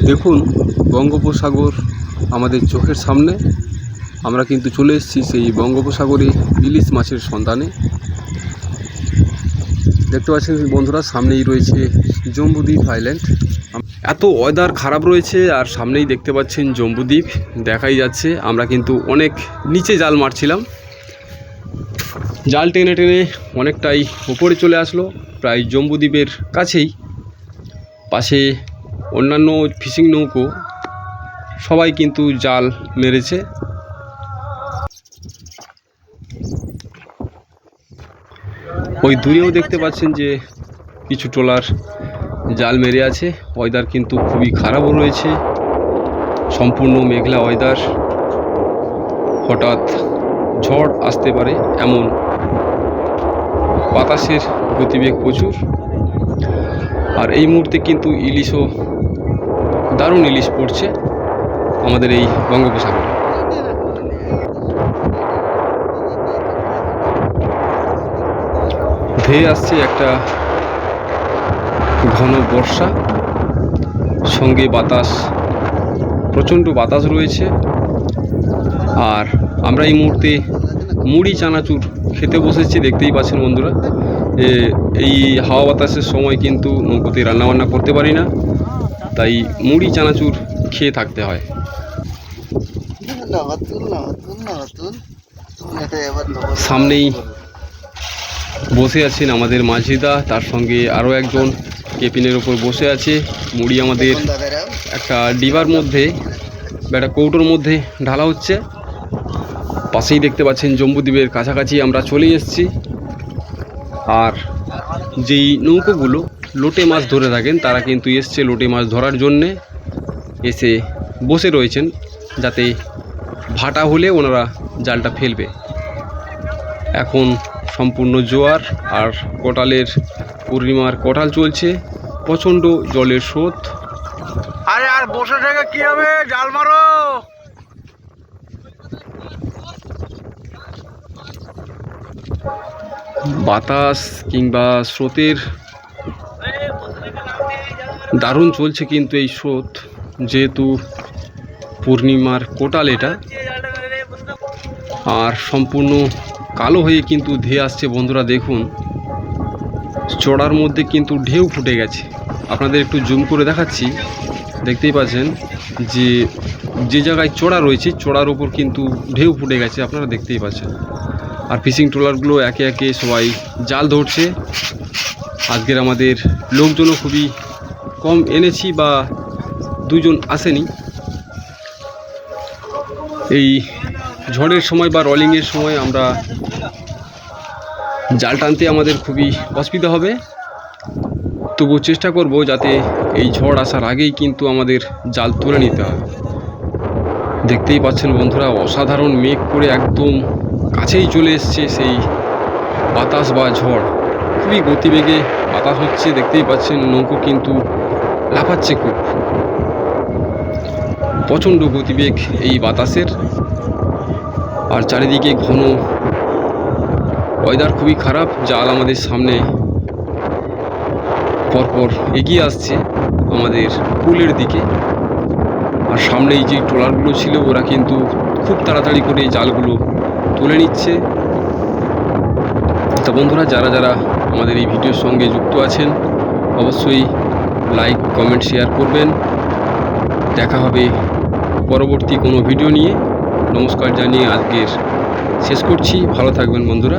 দেখুন বঙ্গোপসাগর আমাদের চোখের সামনে। আমরা কিন্তু চলে এসেছি সেই বঙ্গোপসাগরে ইলিশ মাছের সন্ধানে। দেখতে পাচ্ছেন বন্ধুরা, সামনেই রয়েছে জম্বুদ্বীপ আইল্যান্ড। এত ওয়েদার খারাপ রয়েছে আর সামনেই দেখতে পাচ্ছেন জম্বুদ্বীপ দেখাই যাচ্ছে। আমরা কিন্তু অনেক নিচে জাল মারছিলাম, জাল টেনে টেনে অনেকটাই উপরে চলে আসলো, প্রায় জম্বুদ্বীপের কাছেই। পাশে অন্যান্য ফিশিং নৌকো সবাই কিন্তু জাল মেরেছে। ওই দূরেও দেখতে পাচ্ছেন যে কিছু ট্রলার জাল মেরে আছে। ওয়েদার কিন্তু খুবই খারাপও রয়েছে, সম্পূর্ণ মেঘলা ওয়েদার। হঠাৎ ঝড় আসতে পারে এমন বাতাসের গতিবেগ প্রচুর। আর এই মুহূর্তে কিন্তু ইলিশও দারুণ ইলিশ পড়ছে আমাদের এই বঙ্গোপসাগরে। ধেয়ে আসছে একটা ঘন বর্ষা, সঙ্গে বাতাস, প্রচণ্ড বাতাস রয়েছে। আর আমরা এই মুহূর্তে মুড়ি চানাচুর খেতে বসেছি। দেখতেই পাচ্ছেন বন্ধুরা, এই হাওয়া বাতাসের সময় কিন্তু নৌকোতে রান্নাবান্না করতে পারি না, তাই মুড়ি চানাচুর খেয়ে থাকতে হয়। সামনেই বসে আছেন আমাদের মাঝিদা, তার সঙ্গে আরও একজন কেপিনের ওপর বসে আছে। মুড়ি আমাদের একটা ডিবার মধ্যে বা একটা কৌটোর মধ্যে ঢালা হচ্ছে। পাশেই দেখতে পাচ্ছেন জম্বুদ্বীপের কাছাকাছি আমরা চলে এসেছি। আর যেই নৌকোগুলো লোটে মাছ ধরে থাকেন তারা কিন্তু এসছে লোটে মাছ ধরার জন্যে, এসে বসে রয়েছেন যাতে ভাটা হলে ওনারা জালটা ফেলবে। এখন সম্পূর্ণ জোয়ার আর কোটালের পূর্ণিমার কোটাল চলছে, প্রচণ্ড জলের স্রোত। আরে আর বসে থেকে কি হবে, জাল মারো। বাতাস কিংবা স্রোতের দারুণ চলছে কিন্তু এই স্রোত, যেহেতু পূর্ণিমার কোটাল এটা, আর সম্পূর্ণ কালো হয়ে কিন্তু ধেয়ে আসছে। বন্ধুরা দেখুন, চড়ার মধ্যে কিন্তু ঢেউ ফুটে গেছে। আপনাদের একটু জুম করে দেখাচ্ছি, দেখতেই পাচ্ছেন যে যে জায়গায় চড়া রয়েছে চড়ার ওপর কিন্তু ঢেউ ফুটে গেছে, আপনারা দেখতেই পাচ্ছেন। আর ফিশিং ট্রলারগুলো একে একে সবাই জাল ধরছে। আজকের আমাদের লোকজনও খুবই কম এনেছি, বা দুজন আসেনি। এই ঝড়ের সময় বা রলিংয়ের সময় আমরা জাল টানতে আমাদের খুবই অসুবিধা হবে, তবু চেষ্টা করব যাতে এই ঝড় আসার আগেই কিন্তু আমাদের জাল তুলে নিতে হয়। দেখতেই পাচ্ছেন বন্ধুরা, অসাধারণ মেঘ করে একদম কাছেই চলে এসছে সেই বাতাস বা ঝড়। খুবই গতিবেগে বাতাস হচ্ছে, দেখতেই পাচ্ছেন নৌকো কিন্তু লাফাচ্ছে খুব। প্রচণ্ড গতিবেগ এই বাতাসের, আর চারিদিকে ঘন ওয়েদার খুবই খারাপ। জাল আমাদের সামনে পরপর এগিয়ে আসছে আমাদের পুলের দিকে। আর সামনেই যে ট্রলারগুলো ছিল ওরা কিন্তু খুব তাড়াতাড়ি করে জালগুলো তুলে নিচ্ছে। তো বন্ধুরা, যারা যারা আমাদের এই ভিডিওর সঙ্গে যুক্ত আছেন অবশ্যই লাইক কমেন্ট শেয়ার করবেন। দেখা হবে পরবর্তী কোনো ভিডিও নিয়ে। নমস্কার জানিয়ে আজকের শেষ করছি। ভালো থাকবেন বন্ধুরা।